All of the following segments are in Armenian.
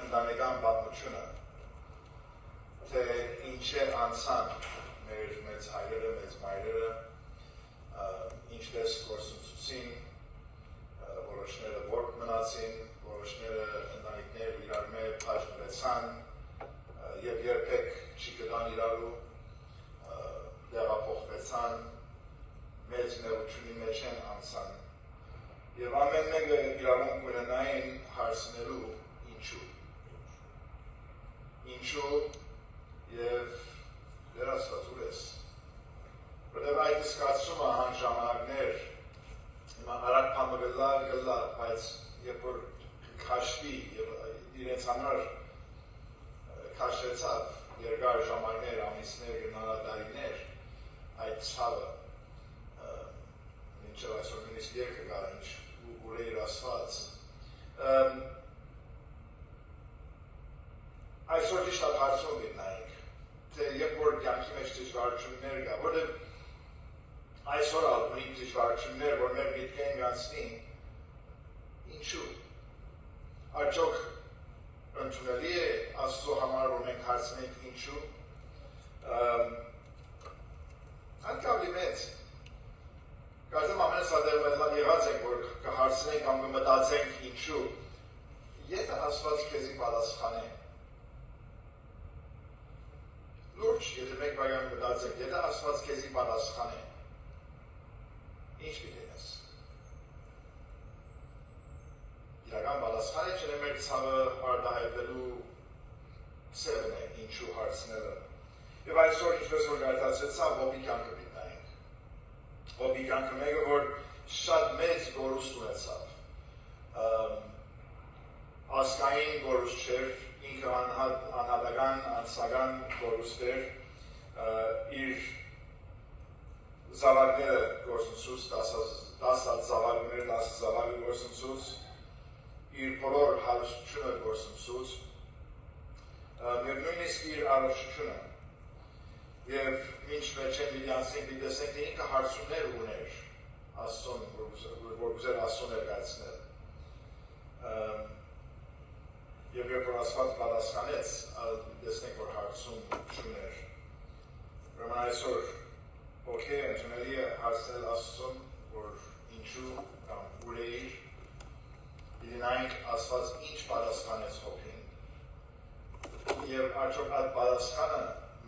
ընտանեկան պատմությունը, թե ինչ է անցան մեր մեծ հայրերը, մեծ մայրերը, ինչպես գործունեություն, որոշները որք մնացին, որոշները ընտանիքներ իրար մեջ բաժնվեցան եւ երբեք չգտան իրարու, տեղափոխվեցան, մեծ նեղությունի մեջ են անցան եւ ամեն մեկը իրավունք ունենային հարցնելու ինչու եւ դեր Աստված ուր ես, որտեղ այդ զգացումը հան ժամանակներ հիմա արագ փամգլա, բայց երբ որ քաշվի եւ իրենց համար քաշեցավ երկար ժամանակներ, ամիսներ, գնահատարիներ, այդ ցավը մինչև այսօր նույնիսկ երկը գա ինչ ուր է իր Աստված այսօր ճիշտ հարցում գտնայինք, թե երբ որ կյանքի մեջ դժվարություններ կա, որտեղ այսօր ունի դժվարություններ, որ մեր միտքերն անցնի, ինչու՞։ Արդյոք ընդունելի է Աստծո համար, որ մենք հարցնենք ինչու՞։ Անկավլի մեծ։ Կարծեմ ամենասատեղը եղած ենք, որ կհարցնենք կամ կմտածենք ինչու։ Եթե Աստված քեզի պատասխանե։ Լուրջ, եթե մեկ բան մտածենք, եթե Աստված քեզի պատասխանե, ինչ կդենես։ Իրական պատասխանը չէ մեր ցավը արտահայտելու սևն է, ինչու հարցնելը։ Եվ այսօր ինչպես որ գայթացեցա, ողի կյանքը գտնայինք։ Ողի կյանքը մեկը, որ շատ մեծ գորուստ ունեցավ։ Ասկային գորուստ չէր, ինքը անհատական, անձնական գորուստ էր, իր զավակները գործընծուց, 10 զավակներ, 10 զավակը գործընծուց, իր բոլոր հարստությունը գործընծուց, և նույնիսկ իր առողջությունը, և մինչ վերջեն միլիանցին դիտեսենք, թե ինքը հարցումներ ուներ Աստծուն, որ ուզեր Աստծուն էր գացնել։ Եվ երբ որ Աստված պատասխանեց, դեսնենք, որ հարցում չուներ։ Ուրեմն այսօր օքեյ ընդունելի է հարցնել Աստծուն, որ ինչու կամ ուր է իր, դինայինք Աստված ինչ պատասխանեց հոգին։ Եվ արդյոք այդ պատասխանը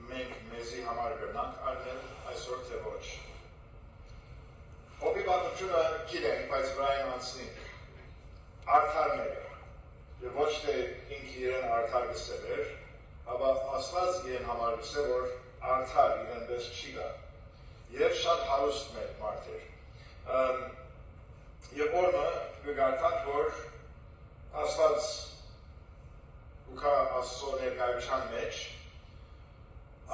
մենք մեզի համար գրնանք արնել այսօր թե ոչ։ Հոգի պատմությունը գիտենք, բայց վրային անցնենք։ Արդարները։ Եվ ոչ թե ինքը իրեն արդար գսել էր, ապա Աստված իրեն համար գսել, որ արդար իրեն պես չի գա։ Եվ շատ հարուստ մեր մարդ էր։ Եվ օրը կգարտանք, որ Աստված ուքա Աստծո ներկայության մեջ,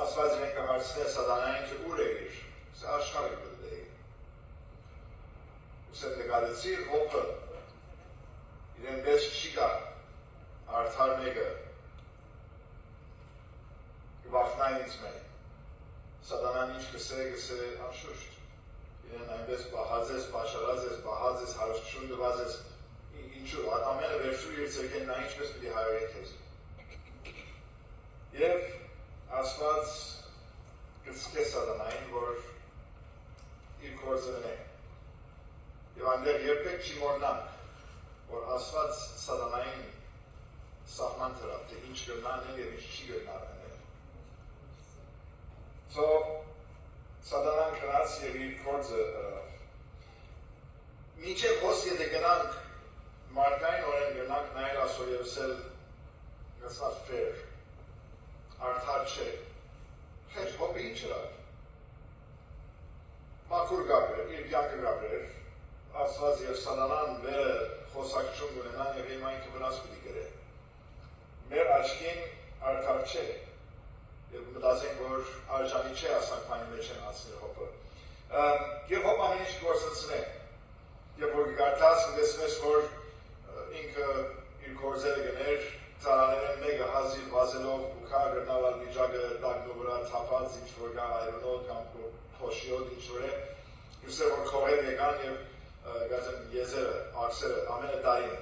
Աստված իրեն կհարցնե սատանային, թե ուր է իր, սա աշխարհը գտե։ Ուսեմ նկատեցիր հոպը, իրեն պես չի գա, արդար մեկը, կվախնային ինձ մեկ, սատանան ինչ գսե անշուշտ, իրեն այնպես բահազես, բաշարազես, բահազես, հարուստություն դվազես, ինչու, ամենը վերջու իր ծերքեն նա ինչպես պիտի հայոյե քեզ։ Եվ Աստված գծկե սատանային, որ իր կործնն է։ Եվ այնտեղ երբեք չի մորնանք, որ Աստված սատանային սահման թրավ, թե ինչ գրնանել և ինչ չի գրնանել։ So, սատանան կնաց և իր կործը հրավ։ Մինչև հոս եթե գնանք, մարդկային օրեն գնանք նայել ասոր և սել գսած ֆեր, արդար չէ, հեչ հոպի ինչ հրավ։ Մաքուր գաբրեր, իր կյանքը գաբրեր, Աստված և սատանան վերը խոսակցություն ունենան և հիմա ինքը վնաս պիտի գրե։ Մեր աչքին արդար չէ և մտածենք, որ արժանի չէ ասանքմանի մեջ են անցնել հոպը։ Եվ հոպ ամեն ինչ գործընծն է։ Եվ որ գարտաս կտեսնես, որ ինքը իր գործերը գներ, ծարաներեն մեկը հազիվ վազելով ուքա գրնավալ վիճակը տագնու վրա թապած ինչ-որ գա այրոնոտ կամ փոշիոտ ինչ-որ է, ուսե որ քողեր եկան և գազեմ եզերը, աքսերը ամենը տարին։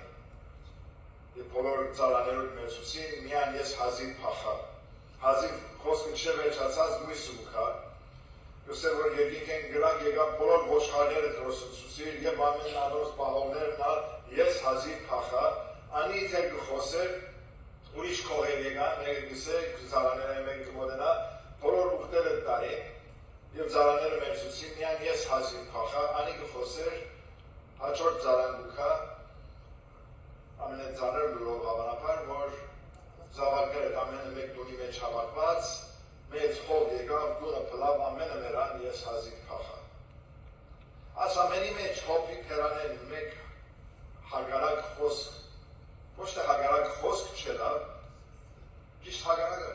Եվ բոլոր ծառաներուդ մեծուսին, միան ես հազիվ փախա, հազիվ խոսքը չէ վերջացած գույս ուքա, գսեր որ երկինքեն գրակ եկավ բոլոր ոչխարները դրոսուցուցիր և ամեն անորս պահողներն ես հազիվ փախա, անի թե գխոսեր, ուրիշ քողեր եկան, մեկը գսեր, ծառաները մեկը կմոդենա, բոլոր ուխտերը տարին, և ծառաները մեծուսին, միան ես հազիվ փախա, անի գխոսեր, հաջորդ ծառան գուքա, ամենածանր լուրով հավանապար, որ զավակները ամենը մեկ դունի մեջ հավակված, մեծ հով եկավ, դունը պլավ ամենը մերան ես հազիվ փախա։ Աս ամենի մեջ հովի պերանեն մեկ հագարակ խոսք, ոչ թե հագարակ խոսք չելավ, ճիշտ հագարակը։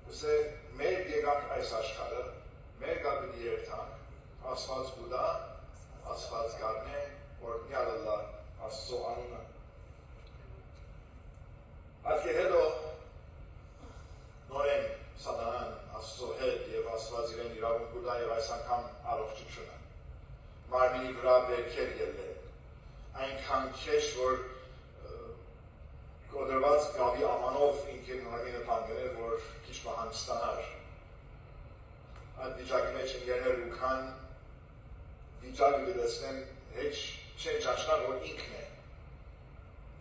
Ուսե մեր եկանք այս աշխարը, մեր գապիտ երթանք, ասված գուդա, ասված գարնե, որ նյալըլա Աստծո անունը։ Ատկե հետո նորեն սատանան Աստծո հետ և Աստված իրեն իրավունք գուդա և այս անգամ առողջությունը։ Մարմինի վրա վերքեր ելլել, այնքան քեշ, որ կոդրված գավի ամանով ինքին մարմինը պանգնել, որ քիչ հանգստանար։ Այդ վիճակի մեջ ընկերներ ուքան վիճակը գտեցնեն հեչ չեն ճաշտար, որ ինքն է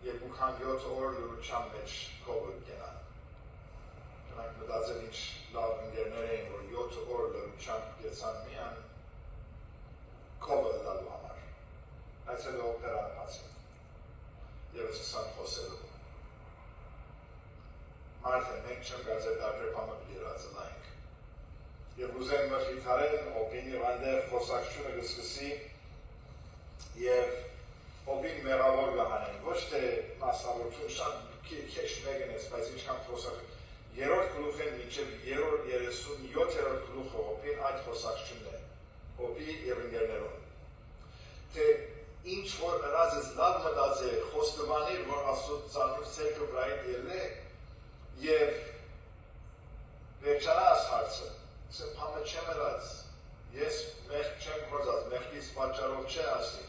և ուքան 7 օր լրության մեջ կովը գենան։ Ճնանք մտածել ինչ լավ ընկերներ էին, որ 7 օր լրության գեցան միան կովը լալու համար։ Այս հետո օպերան պացին և սկսան խոսելու։ Մարդ է, մենք չեմ գարձել դարբեր պամը պիրացնայինք։ Եվ ուզեն մխիթարեն օպին և այնտեղ խոսակցությունը գսկսի և օպին մեղավոր գահանեն, ոչ թե մասնավորություն շատ քեշ մեկն ես, բայց ինչքան խոսակցություն, երորդ գլուխեն մինչև 37-րդ գլուխը օպին այդ խոսակցությունն է, օպի և ընկերներուն։ Թե ինչ որ ըրած ես լավ մտած է, խոստովանիր, որ Աստծո ծանուց ցերկը վրայիդ ելն է և վերջանա աս հարցը, սը պամը չեմ ըրած, ես մեղք չեմ գործած, մեղքից պատճառով չէ ասի։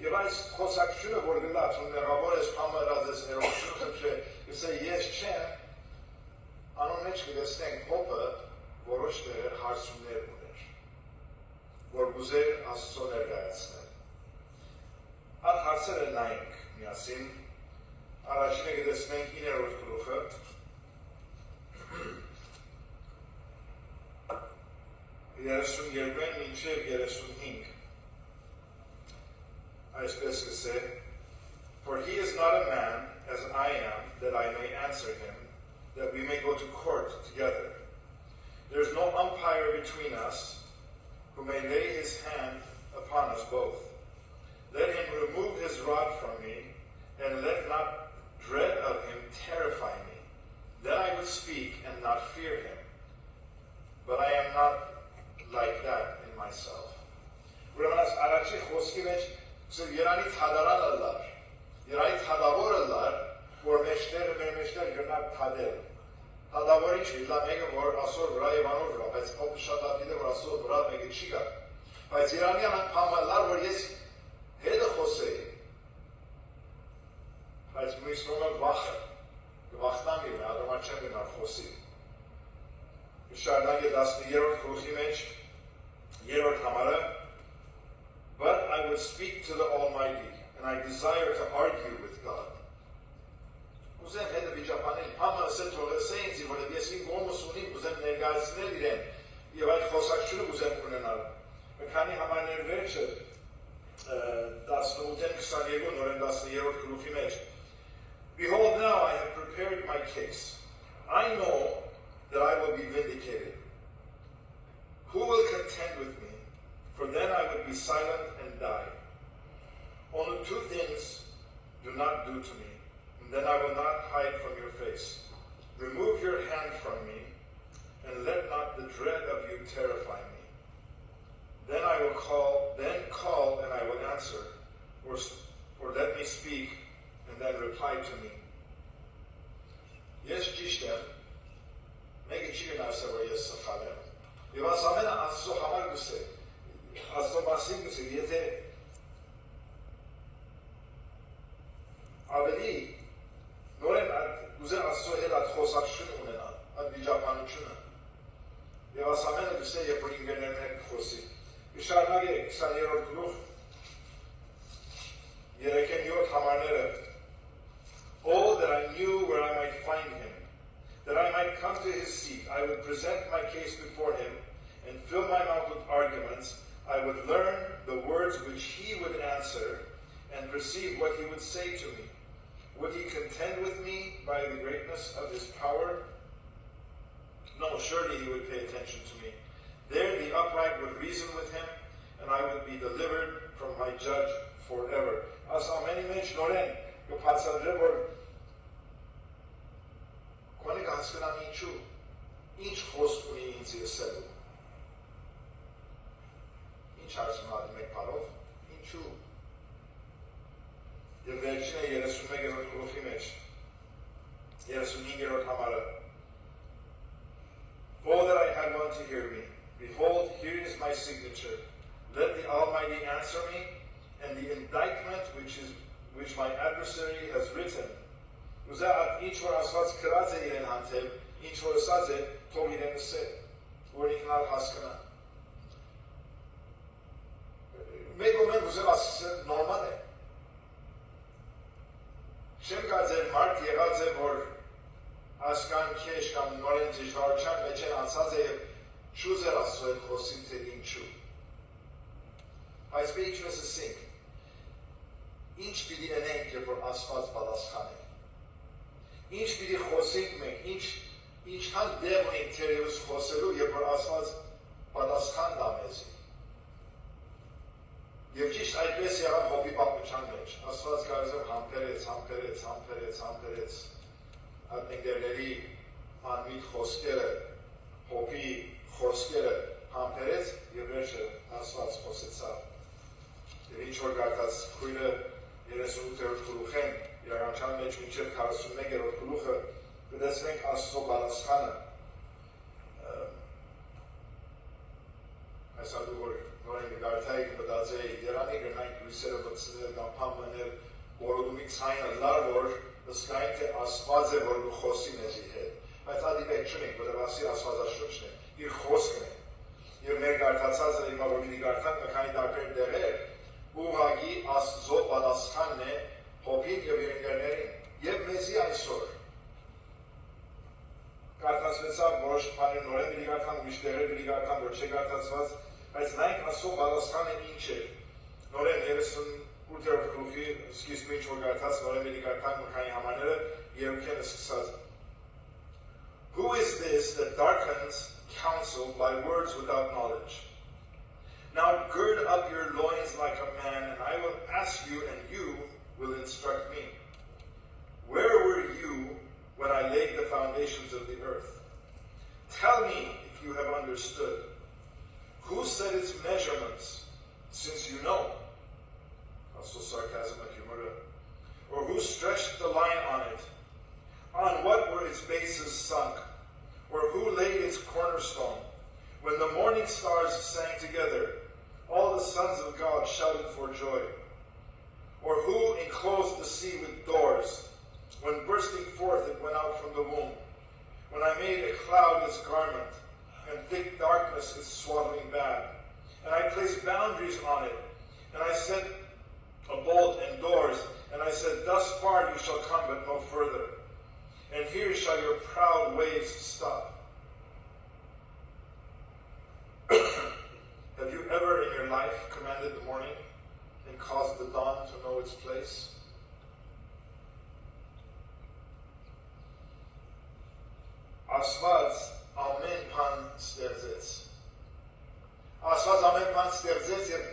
Եվ այս խոսակցությունը, որ գլած, ու մեղավոր ես պամը ըրած ես ներողություն խնդրե, գսե ես չեմ, անուն մեջ կգստենք հոպը որոշ տեղեր հարցումներ ուներ, որ գուզեր Աստծո ներկայացնել։ Այդ հարցերը նայինք միասին, առաջինը գտեսնենք 9-րդ գլուխը, երեսուն մինչև 35 այսպես կսե, For he is not a man as I am, that I may answer him, that we may go to court together. There is no umpire between us, who may lay his hand upon us both. Let him remove his rod from me, and let not dread of him terrify me. Then I would speak and not fear him. But I am not like that in myself. Ուրեմն այս առաջի խոսքի մեջ Երանի թադարան ըլլար, երանի թադավոր ըլլար, որ մեջտեղը մեր մեջտեղ գրնակ թադել։ Թադավոր ինչ իլա մեկը, որ ասոր վրա և անոր վրա, բայց հոպը շատ ատիդ է, որ ասոր վրա մեկը չի գա։ Բայց երանի անապամ ըլլար, որ ես հետը խոսեի։ Բայց մույսնում եմ վախը, կվախտամ իմ է, ադոմար չեմ գնար խոսի։ Շարնակ է 13-րդ գլուխի մեջ, 3-րդ համարը, But I would speak to the Almighty, and I desire to argue with God. Ուզեմ հետը վիճապանել, համը ասել թողեսեինց, որ ես իմ գոմս ունիմ, ուզեմ ներգայացնել իրեն, և այդ խոսակցությունը ուզեմ ունենալ։ Քանի համարներ վերջը, 18-22, նորեն 13-րդ գլուխի մեջ, Behold, now I have prepared my case. I know that I will be vindicated. Who will contend with me? For then I would be silent and die. Only 2 things do not do to me, and then I will not hide from your face. Remove your hand from me, and let not the dread of you terrify me. Then I will call, and I will answer, or let me speak, and then reply to me. Yes, ճիշտ է, մեկը չի գնարսը, որ ես սխալ եմ, և աս ամենը Աստծո համար գսե, Աստծո մասին գսե, եթե ավելի նորեն ուզեն Աստծո հետ այդ խոսակցություն ունենալ, այդ վիճականությունը։ Եվ այս ամենը դուք երբ որ ինգեներն հետ խոսի։ Շարունակ է 20-րդ գլուխ 3-7 համարները. Oh, that I knew where I might find him, that I might come to his seat. I would present my case before him and fill my mouth with arguments. I would learn the words which he would answer and perceive what he would say to me. Would he contend with me by the greatness of his power? No, surely he would pay attention to me. There the upright would reason with him, and I would be delivered from my judge forever. As ամենի մեջ նորեն կբացատրեմ, որ քոնիկ հասկանան ինչու, ինչ խոսք ունի ինձ եսելու, ինչ հարցում ադի մեկ պարով, ինչու։ Եվ վերջին է 31-րդ գլուխի մեջ, 35-րդ համարը. Oh, that I had one to hear me. Behold, here is my signature. Let the Almighty answer me, and the indictment which my adversary has written. Ուզա ինչ որ ասված կրած է իրեն հանդեպ, ինչ որ ասած է, թող իրեն ասե, որ ինքնալ հասկանա։ Մեկ ոմեն ուզել ասել նորմալ է։ Չեմ կարծել մարդ եղած է, որ ասկան քեշ կամ նորեն դժվարության մեջ են անցած է և չուզել Աստծո հետ խոսին թե ինչու։ Այս ինչպես ասենք, ինչ պիտի ընենք, երբ որ Աստված պատասխան է։ Ինչ պիտի խոսենք մենք, ինչքան դեղ ունենք թերևս խոսելու, երբ որ Աստված պատասխան տա մեզի։ Եվ ճիշտ այդպես եղավ Հոբի պատմության մեջ։ Աստված կարծեմ համբերեց այդ ընկերների անմիտ խոսքերը, Հոբի խոսքերը համբերեց եւ վերջը Աստված խոսեցավ։ Եվ ինչ որ գարտած քույրը 38-րդ գլուխեն իրականության մեջ մինչև 41-րդ գլուխը կտեսնենք Աստծո պատասխանը։ Այսօր որ նորեն գարտայի կմտածեի, Երանի գնանք լույսերը բացնել կամ փամնել, որոդումի ցայնը լար որ ըսկային թե Աստված է որ դու խոսի մեզի հետ։ Բայց ադի պետք չունենք, որտեղ ասի Աստվածաշունչն է, իր խոսքն է։ Եվ մեր գարտացածը հիմա որ մի գարտան քանի տարբեր դեղեր, ուղղակի Աստծո պատասխանն է Հոբին եւ իր ընկերներին եւ մեզի այսօր։ Գարտացվեցավ որոշ բաներ նորեն մի գարտան, ուրիշ դեղեր մի գարտան, որ չգարտացված, բայց նայեք Աստծո պատասխանը ինչ է։ Նորեն 38-րդ գլուխի սկիզբը ինչ որ գարտած, նորեն մի գարտան քանի համարները երուքենը սկսած։ Who is this that darkens counsel by words without knowledge? Now gird up your loins like a man, and I will ask you, and you will instruct me. Where were you when I laid the foundations of the earth? Tell me if you have understood. Who set its measurements, since you know? Also sarcasm and humor. Or who stretched the line on it? On what were its bases sunk? Or who laid its cornerstone? When the morning stars sang together, all the sons of God shouted for joy. Or who enclosed the sea with doors? When bursting forth it went out from the womb. When I made a cloud its garment, and thick darkness its swaddling bag. And I placed boundaries on it, and I set a bolt and doors, and I said, thus far you shall come, but no further. And here shall your proud waves stop. Have you ever in your life commanded the morning and caused the dawn to know its place? Աստված ամեն բան ստեղծեց։ Աստված ամեն բան ստեղծեց եւ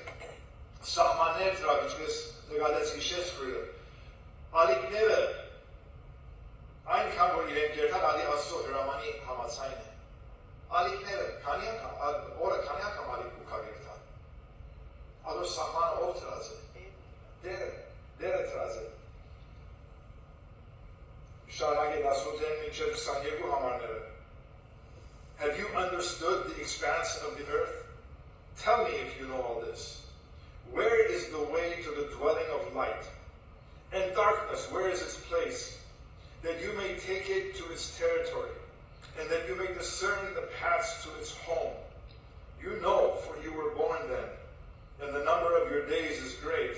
սահմաններ դրավ, ինչպես նկատեց հիշեց քույրը։ Ալիքները այնքան որ իրենք երթան ալի Աստծո հրամանի համաձայն է։ Ալիքները քանի անգամ օրը քանի անգամ ալիք ու կերթան։ Ադոր սահմանը ով դրած է։ Դերը դրած է։ Շարագե 18-ին մինչև 22 համարները։ Have you understood the expanse of the earth? Tell me if you know all this. Where is the way to the dwelling of light? And darkness, where is its place? That you may take it to its territory, and that you may discern the paths to its home. You know, for you were born then, and the number of your days is great.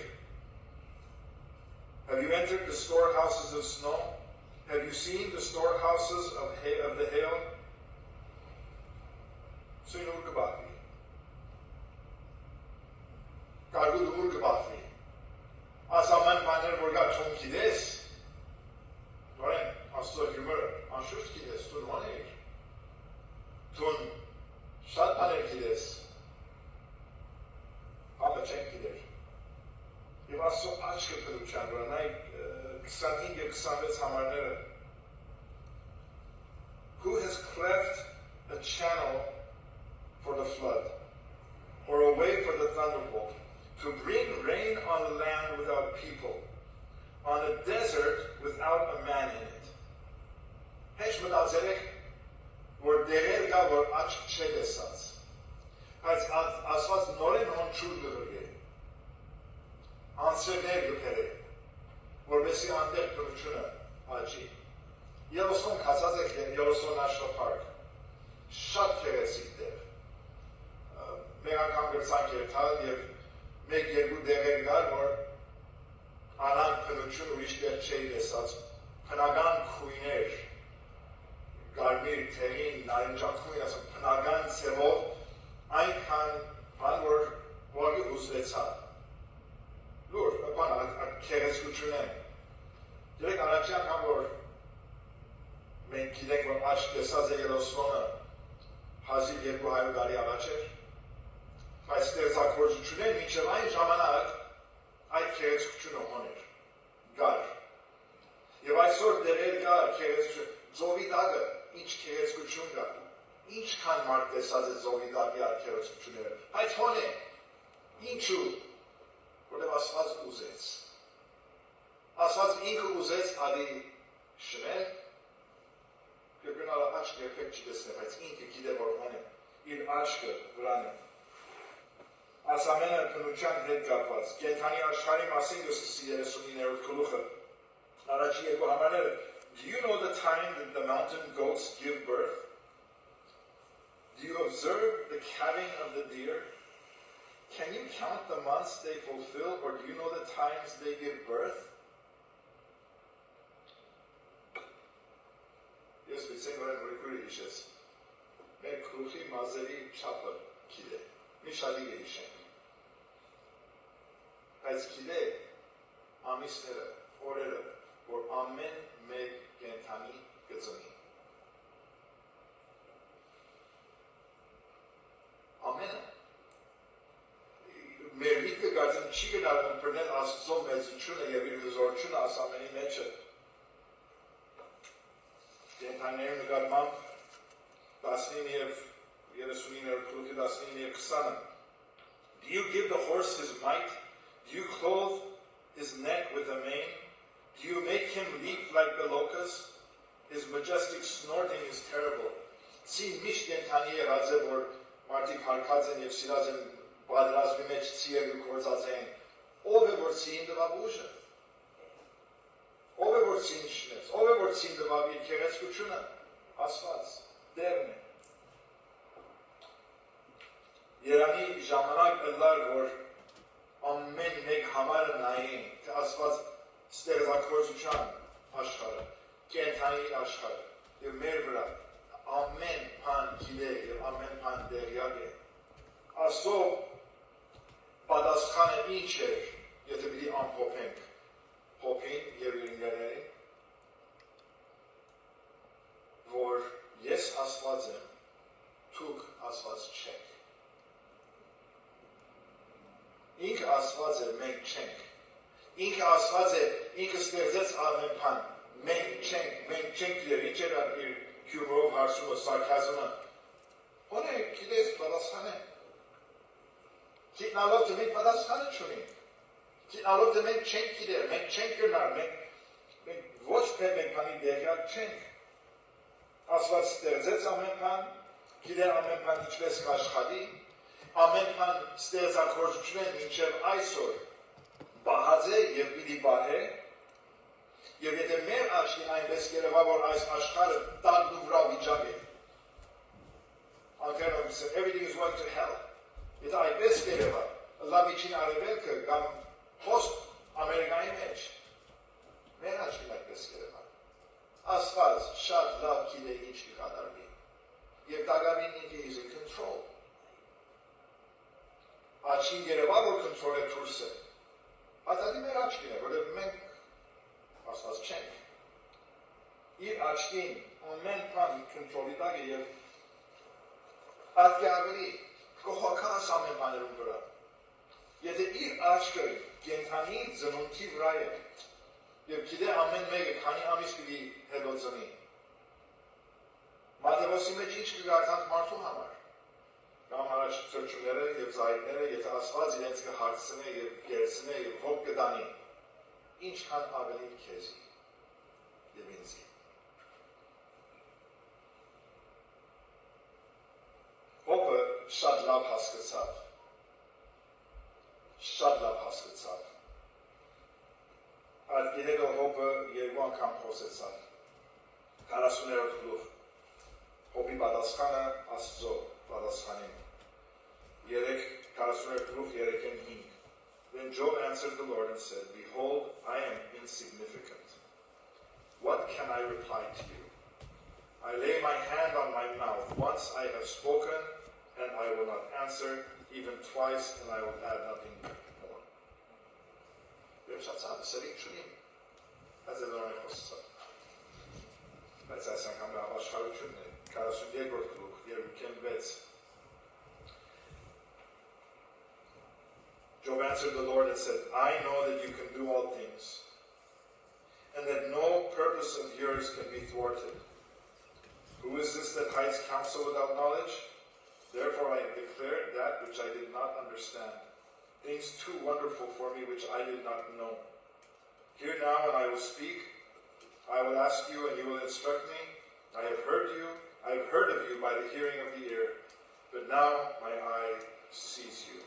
Have you entered the storehouses of snow? Have you seen the storehouses of the hail? So you know Gabafi. Gargudumur Gabafi. Asaman Maner Borga Tonkides. Doren, Astor Humor, Anshufkides, Tun Honir. Tun Shatpanekides. Hamachenkider. Եվ ասո աչքը փլուչան, որ նայ 25 եւ 26 համարները. Who has cleft a channel for the flood, or a way for the thunderbolt, to bring rain on the land without people, on a desert without a man in it? Հեչ մտածեք, որ դեղեր կա, որ աչք չէ լսած, բայց ասված նորեն հոնչուր գվրգե, անցրներ գպերը, որովհետեւ անտեղ քրությունը աճի։ Yellowstone կացած եք Yellowstone National Park, շատ գեղեցիկ տեղ։ Մեկ անգամ գրծանք էր թալ եւ մեկ-երկու դեղեր կար, որ անան քրություն ուրիշ տեղ չէի լսած, բնական քույներ, գարմիր, թեղին, նարնջակույն, ասում բնական ցևով այնքան բան, որ ուղղակի հուզվեցա։ Լուր, բան, քեղեցկություն են։ Երեք առաջի անգամ, որ մենք գիտենք, որ աչք լսած է Yellowstone-ը 1200 տարի առաջ էր, բայց ստեղծագործությունները մինչև այն ժամանակ այդ քեղեցկությունը հոներ, գար։ Եվ այսօր դեղեր կա քեղեցկություն, ծովի տակը ինչ քեղեցկություն կա, ինչքան մարդ տեսած է ծովի տակի այդ քեղեցկությունները, բայց հոն է, ինչու, որտեղ Աստված ուզեց։ Աստված ինքը ուզեց ադի շնել, Գնալը աչքը երբեք չի տեսնե, բայց ինքը գիտե որ հոն է, իր աչքը վրան է։ Այս ամենը բնության հետ կապված, կենդանի աշխարհի մասին գսսի 39-րդ գլուխը, առաջի երկու համարները, Do you know the time that the mountain goats give birth? Do you observe the calving of the deer? Can you count the months they fulfill, or do you know the times they give birth? Ես վիցեն որեն որիկուրի իշես, մեր կրուխի մազերի չապը կիլե, մի շալի է իշենք, բայց կիլե ամիսները, օրերը, որ ամեն մեր կենթանի գծնի, ամենը, մեր միտքը գարձեմ չի գնալ ընպրնել Աստծո մեծությունը և իր հզորությունը աս ամենի մեջը, Կենթանիների նկատմամբ 19 և 39-րդ գլուխի 19 և 20-ը Do you give the horse his might? Do you clothe his neck with a mane? Do you make him leap like the locust? His majestic snorting is terrible. Ցին միշտ կենթանի եղած է, որ մարդիկ հարկած են և սիրած են բادرազմի մեջ ցիեր գործած են, ով է որ ցին տվավ ուժը, ով է որ ցին շնեց, ով է որ ցին տվավ իր քեղեցկությունը, Աստված, Տերն է։ Երանի ժամանակ ըլլար, որ ամեն մեկ համարը նայեն, թե Աստված ստեղծագործության աշխարհը, կենդանի աշխարհը, և մեր վրա ամեն բան գիտե և ամեն բան տեղյակ է։ Աստծո պատասխանը ինչ էր, եթե պիտի ամփոփենք Հոբին և իր ընկերներին, որ ես Աստված եմ, դուք Աստված չեք։ Ինքը Աստված է, մենք չենք։ Ինքը Աստված է, ինքը ստեղծեց ամեն բան, մենք չենք և ինչ էր իր հյումորով հարցումը, սարքազմը։ Հոն է, գիտես, պատասխան է։ Գիտնալով թե մենք պատասխանը չունենք։ Գիտնալով թե մենք չենք գիտեր, մենք չենք գնար, մենք ոչ թե մենք բանի դեղյակ չենք։ Աստված ստեղծեց ամեն բան, գիտեր ամեն բան ինչպես կաշխատի, ամեն բան ստեղծագործությունն մինչև այսօր բահած է և պիտի բահե, Եվ եթե մեր աչքին այնպես երևա, որ այս աշխարհը տագն ու վրա վիճակ է, everything is going to hell. Եթե այնպես երևա, լավիչին արևելքը կամ post Ամերիկայի մեջ, մեր աչքին այնպես երևա, Աստված շատ լավ գիտե ինչ կկատարվի, եւ Դագավին ինքը is in control. Աչքին երևա, որ control է դուրսը, հատատի մեր աչքին է, որով մենք Աստված չենք. իր աչքին ամեն բան control-ի տակ է եւ Ատկի ավելի կողոքաս ամեն բաներում վրա. Եթե իր աչքը կենթանի ծնունդի վրա է և գիտե ամեն մեկը քանի ամիս պիտի հետո ծնի, Մատթեոսի մեջ ինչ կգարտանք մարդու համար, կամ առաջ ծրճուները և զայրները, եթե Աստված իրենց կհարցնե և կերցնե և հոգ կտանի, ինչքան ավելի քեզի և ինձի. Հոբը շատ լավ հասկացավ. Այդ հետո հոբը երկու անգամ խոսեցավ. 40-րդ գլուխ. Հոբի պատասխանը Աստծո պատասխանին. 40-րդ գլուխ 3-5. Then Job answered the Lord and said, Behold, I am insignificant. What can I reply to you? I lay my hand on my mouth. Once I have spoken, and I will not answer, even twice, and I will add nothing more. Վերջացավ, սրիկ չունիմ, բայց է դրան է խոսացավ. Բայց այս անգամ աշխարհությունն է, 42-րդ գլուխ, 2-6. Job answered the Lord and said, I know that you can do all things, and that no purpose of yours can be thwarted. Who is this that hides counsel without knowledge? Therefore I have declared that which I did not understand, things too wonderful for me which I did not know. Hear now, and I will speak. I will ask you, and you will instruct me. I have heard of you by the hearing of the ear, but now my eye sees you.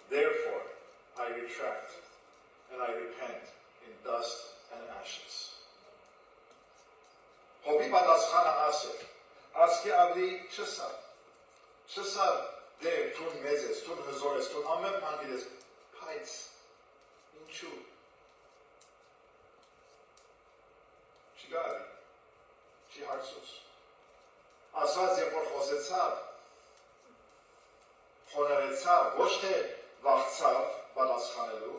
Therefore I retract, and I repent in dust and ashes. Հոբի պատասխանը ասել, ասկի ավելի չսավ դեր, թուն մեծ ես, թուն հզոր ես, թուն ամեն բան գիտես, բայց ինչու, չի գարի, չի հարցուց, ասված երբ որ խոսեցավ, խոնարեցավ, ոչ թե վախցավ պատասխանելու,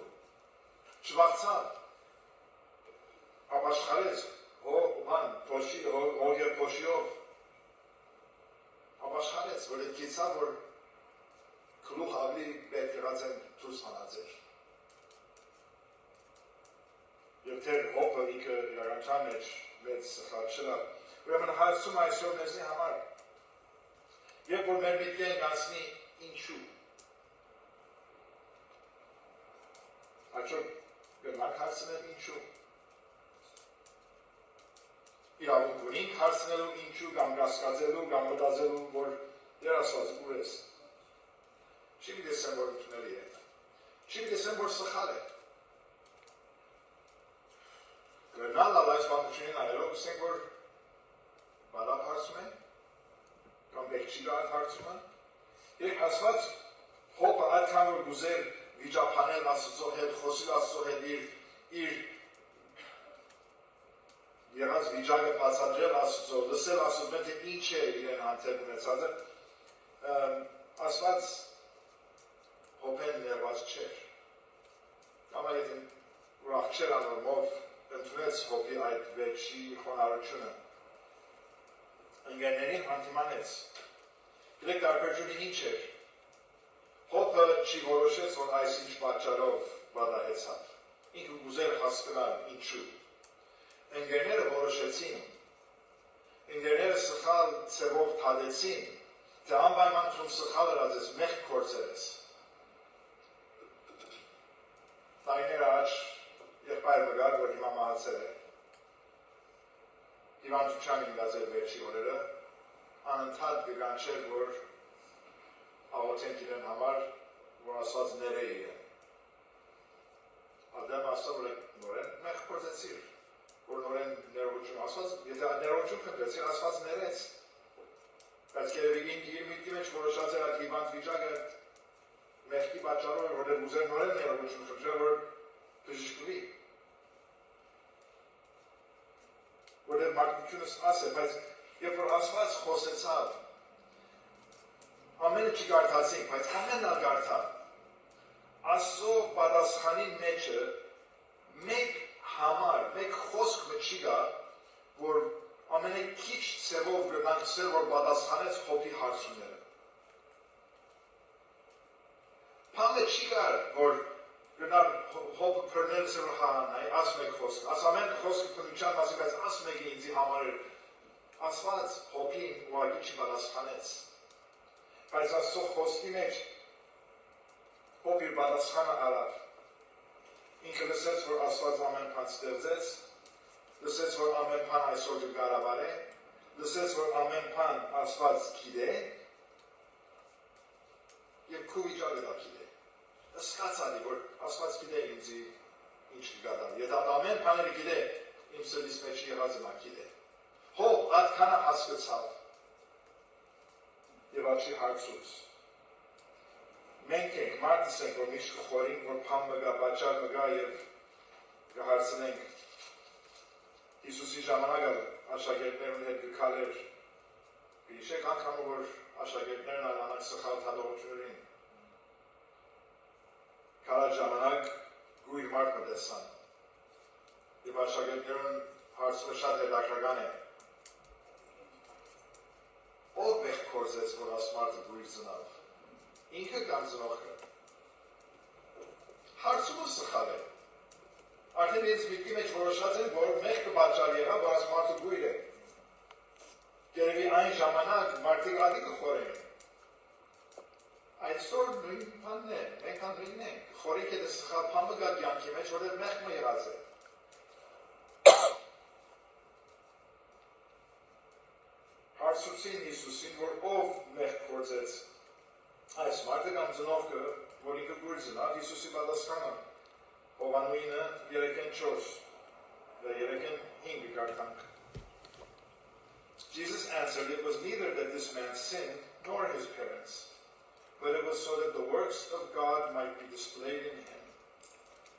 չվախցավ, ապաշխարեց, հոգեր փոշիով ապաշխարեց, որ այդ գիծավ, որ գլուխ ավելի պետք եղած են դուրս հանած էր. Եվ թեր հոբը ինքը իրականության մեջ մեծ սխալ չլա. Ուրեմն հարցում այսօր մեզնի համար, երբ որ մեր միտքեն գանցնի ինչու. Աչոք գնանք հարցնել ինչու. իրավունք ունենք հարցնելու ինչու կամ կասկածելու կամ մտածելու, որ Տեր Աստված ուր ես. Չի գիտեսեմ, որ ընդունելի է. Չի գիտեսեմ, որ սխալ է. Գրնալ այս բանությունին այլով, ասենք, որ բադապ հարցում են, կամ պետք չի գա այդ հարցումը. Երբ Աստված հոբը այդքան որ գուզեր վիճապանել Աստծո հետ, խոսել Աստծո հետ իր եղած վիճակը բացատրել Աստծո, լսել Աստծո, թե ինչ է իրեն հանդեպ ունեցածը, Աստված հոբեն ներված չէր. Կամ եթե ուրախ չէր անորմով ընդունեց հոբի այդ վերջի խոնարհությունը, ընկերներին հանդիմանեց. Գիտեք տարբերությունը ինչ էր. հոբը չի որոշեց, որ այսինչ պատճառով վատահեցավ. ինքը ուզեր հասկանալ ինչու. Ընկերները որոշեցին, ընկերները սխալ ցևով թադեցին, թե անպայման ցուն սխալ ըրած ես, մեղք կործել ես. Տարիներ առաջ եղբայր մգար, որ հիմա մահացել է. Հիվանդության ինգազել վերջի օրերը, անընդհատ կգանչեր, որ աղոթենք իրեն համար, որ Աստված ներեի է. Ադեմ ասա, որ նորեն մեղք կործեցիր. Եթե ներողություն խնդրեցի, Աստված ներեց։ Բայց երևի իր միտքի մեջ որոշած էր այդ հիվանդ վիճակը մեղքի պատճառով, որտեղ ուզեր նորեն ներողություն խնդրել, որ բժշկվի։ Որտեղ մարդկությունը սպաս է, բայց երբ որ Աստված խոսեցավ, ամենը չգարթացինք, բայց ամենն ալ գարթա։ Աստծո պատասխանի մեջը մեկ համար, մեկ խոսք չի գա, որ ամենաքիչ ցևով գնանք սեր, որ պատասխանեց Հոբի հարցումները։ Փամը չի գար, որ գնար Հոբը փրնել սեր հանայ, ասում եք խոսք, ամեն խոսքը քննության մասին, բայց ասում եք ինձի համար էր, Աստված Հոբին ուղղակի չպատասխանեց։ Բայց Աստծո խոսքի մեջ Հոբ իր պատասխանը արավ։ Ինքը լսեց, որ Աստված ամեն բան ստեղծեց, լսեց, որ ամեն բան այսօր կկառավար է, լսեց, որ ամեն բան Աստված գիտե, եւ քո վիճակը դա գիտե։ Սկացալի, որ Աստված գիտե ինձի ինչ կգադար։ Եթե ամեն բաները գիտե, իմ սրտիս մեջ եղածը նա գիտե։ Հոբ այդքանը հասկացավ եւ աչքի հարցուց։ Մենք ենք մարդս ենք, որ միշտ կխորենք, որ փամ մգա, պատճառ մգա եւ կհարցնենք Հիսուսի ժամանակը աշակերտներուն հետ գքալեր գիշեք անգամ որ աշակերտներն անանակ սխալ հաջողություններին կարա ժամանակ գույր մարդ մտեսան եւ աշակերտներուն հարցումը շատ հետաքրքրական է ով մեղ կորզեց որ ասմարտը գույր ծնավ ինքը կամ ծնողքը հարցումը սխալ է արդեն ես միտքի մեջ որոշած եմ, որ մեղքը պատճառ եղավ, որ ասմարտը գույր է։ Երևի այն ժամանակ մարդիկ ադի կխորեն։ Այսօր նույն բանն է, մենք նույնն ենք։ Խորիկ է սխալ բանը գա կյանքի մեջ, որտեղ մեղքը եղած է։ Հարցուցին Հիսուսին, որ ով մեղք գործեց այս մարդը կամ ծնողքը, որ ինքը գույր ծնավ, Հիսուսի պատասխանը Հովանուինը 3:4 3:5 գարթանք Jesus answered, it was neither that this man sinned nor his parents, but it was so that the works of God might be displayed in him.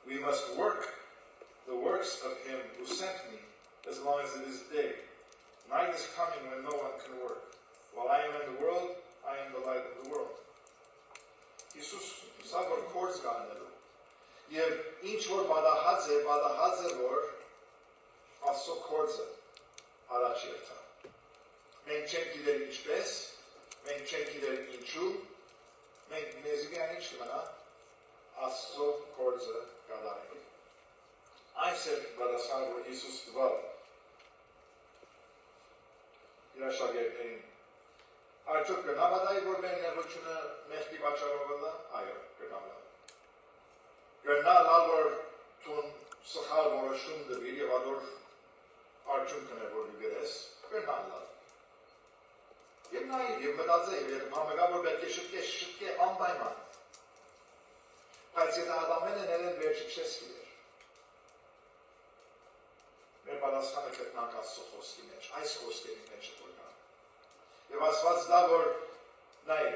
We must work the works of him who sent me as long as it is day. Night is coming when no one can work. While I am in the world, I am the light of the world. Jesus sabor kors ganelu. Եվ ինչ որ բադահած է, որ Աստծո կորձը առաջ երթա։ Մենք չենք գիտեր ինչպես, մենք չենք գիտեր ինչու, մենք մեզգան ինչ կմնա, Աստծո կորձը կատարենք։ Այս է պատասխանը, որ Հիսուս տվավ իր աշակերտներին։ Արդյոք կնավադայի, որ մեր ներողությունը մեղքի պատճառով է, այո, կնավադայի։ Գնալ որ տուն սխալ որոշում դվի եւ ադոր արդյունքն է որ գերես գնալ եւ նայ եւ մտածել եւ համագա որ պետք է շտկե անպայման բայց եթե ադամենը ներեն վերջի չես գիտեր մեր պատասխանը կտնանք Աստծո խոսքի մեջ այս խոսքերի մեջ որ կա եւ Աստված դա որ նայ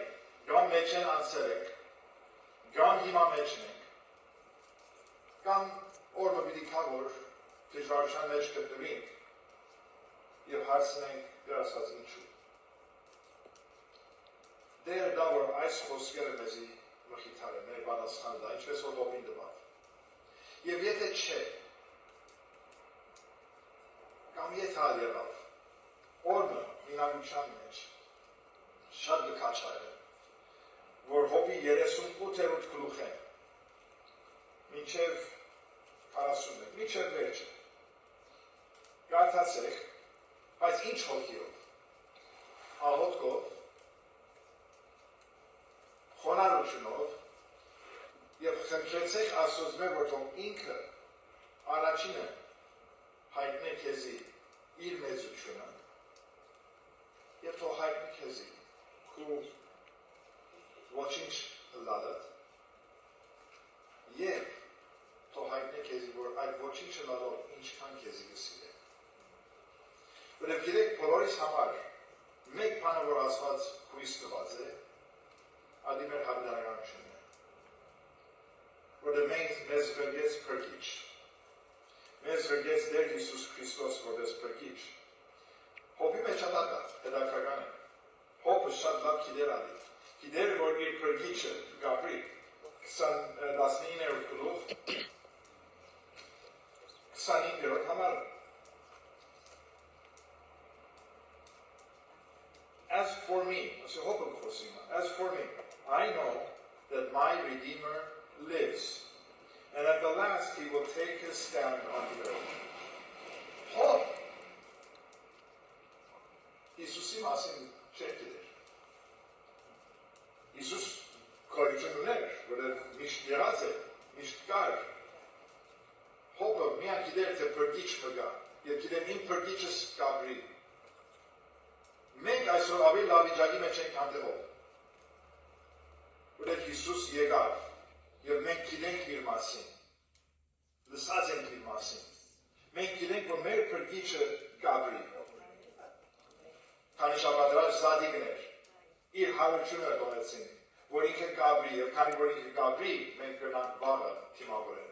գամ մեջ են անցել եք գամ հիմա մեջ են կամ օրը պիտի կա որ դժվարության մեջ կտրվենք եւ հարցնենք դեր ասած ինչու դեր դա որ այս խոսքերը մեզի մխիթար է մեր պատասխանը դա ինչպես որ Հոբին տվավ եւ եթե չէ կամ եթե ալերավ օրը ինագության մեջ շատ դքաչար է որ Հոբի 38-րդ գլուխ է մինչև 40 մինչև վերջը գարտացեք բայց ինչ հոգիով աղոթքով խոնարհությունով եւ խնդրեցեք Աստծոց որ թող ինքը առաջինը հայտնի քեզի իր մեծությունը եւ թող հայտնի քեզի քու ոչինչ լալը եւ թող հայտնի քեզի որ այդ ոչինչը լալով ինչքան քեզի գսիլ է որ Որտեղ գիտեք բոլորիս համար մեկ բանը որ ասված հույս տված է, ադի մեր հավիտենականությունն է։ Որտեղ մեզ գրգեց փրկիչ։ Մեզ գրգեց Տեր Հիսուս Քրիստոս որպես փրկիչ։ Հոբի մեջ ադակա, հետաքրական է։ Հոբը շատ լավ գիտեր ադի։ Գիտեր որ իր փրկիչը Գաբրիել 19-րդ գլուխ 25-րդ համարը As for me, I know that my Redeemer lives, and at the last he will take his stand on the earth. Hope. Հիսուսի մասին չէր գիտեր։ Հիսուս քորիչն ուներ, որը միշտ եղած է, միշտ կար։ Հոպը միան գիտեր, թե փրկիչ մգա, և գիտեմ իմ փրկիչս Գաբրի։ Մենք այսօր ավելի լավ վիճակի մեջ ենք հանդեպով։ Որտեղ Հիսուս եկավ, և մենք գիտենք իր մասին, լսած ենք իր մասին։ Մենք գիտենք, որ մեր փրկիչը Գաբրի։ Քանի շաբաթրաշ Զադիկն էր, իր հարությունը տոնեցին, որ ինքը Գաբրի, և քանի որ ինքը Գաբրի, մենք կրնանք վաղը թիմավորել։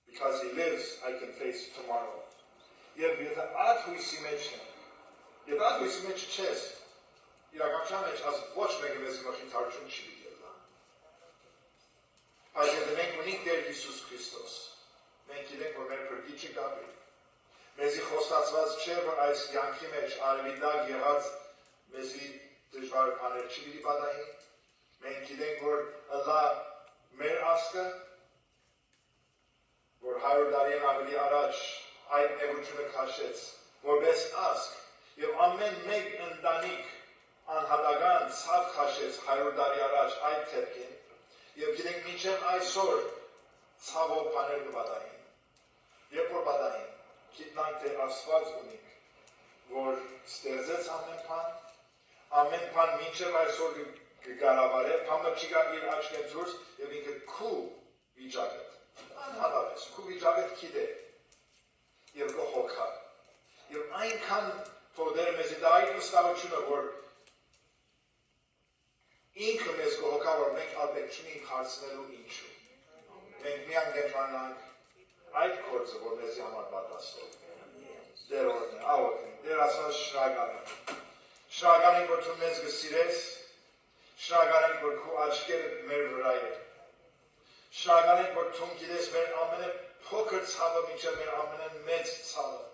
Because he lives, I can face tomorrow. Եվ եթե այդ հույսի մեջ են, և այդ հույսի մեջ չես, իրականության մեջ ազ ոչ մեկը մեզ մխիթարություն չի դիելա։ Բայց եթե մենք ունենք Տեր Հիսուս Քրիստոս, մենք գիտենք, որ մեր փրկիչը Գաբրի։ Մեզի խոստացված չէ, որ այս կյանքի մեջ արևիտակ եղած մեզի դժվար բաներ չի պիտի պատահի։ Մենք գիտենք, որ ըլլա մեր ասկը, որ 100 տարին ավելի առաջ այդ նեղությունը քաշեց, որպես ասկ, և ամեն մեկ ընտանիք անհատական ցավ քաշեց 100 տարի առաջ այդ թեփքին, և գիտենք մինչև այսօր ցավով բաներ կպատահին։ Երբ որ պատահին, գիտնանք թե Աստված ունենք, որ ստեղծեց ամեն բան մինչև այսօր կկառավարե, բանը չի գա իր աչքեն դուրս և ինքը քու վիճակը, անհատապես, քու վիճակը գիտե և կհոգա։ Եվ այնքան թողդերը մեզի դա այդ վստահությունը, որ ինքը մեզ կհոգա, որ մենք ալբեք չունենք հարցնելու ինչու։ Մենք միան կենտրոնանանք այդ գործը, որ մեզի համար պատասխան։ Դեր օրն է, ավոք ենք, դեր ասած շնորհակալ ենք։ Շնորհակալ ենք, որ դու մեզ կսիրես, շնորհակալ ենք, որ քո աչքերը մեր վրա է։ Շնորհակալ ենք, որ դու գիտես մեր ամենափոքր ցավը մինչև մեր ամենամեծ ցավը։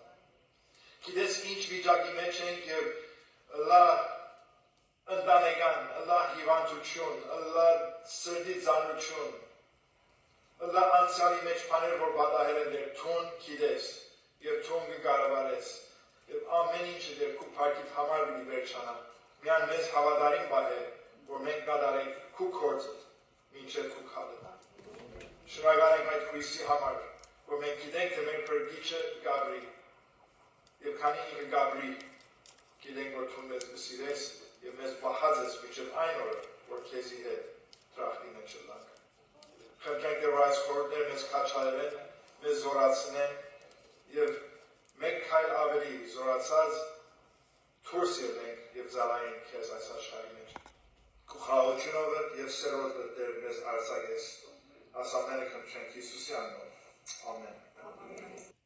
Գիտես ինչ վիճակի մեջ ենք և ըլլա ընտանեկան, ըլլա հիվանդություն, ըլլա սրտի ծանրություն, ըլլա անցյալի մեջ բաներ, որ պատահել են դեր, թուն գիտես և թուն կկառավարես և ամեն ինչը դեր քու փառքիդ համար պիտի վերջանա։ Միան մեզ հավատարիմ պահե, որ մենք կատարենք քու գործը մինչև քու քալը։ Շնորհակալ ենք այդ հույսի համար, որ մենք գիտենք, թե մեր փրկիչը Գաբրի և քանի ինքը Գաբրի, գիտենք, որ դու մեզ կսիրես և մեզ պահած ես մինչև այն օրը, որ քեզի հետ տրախտի մեջ ըլլանք։ Խնդրենք, որ այս խորհուրդները մեզ քաչալեն, մեզ զորացնեն և մեկ քայլ ավելի զորացած դուրս ելնենք և ծառայենք քեզ այս աշխարհի մեջ։ Քո խաղաղությունով և սերով Տեր մեզ արձակես։ Այս ամենը խնդրենք Հիսուսի անունով։ Ամեն։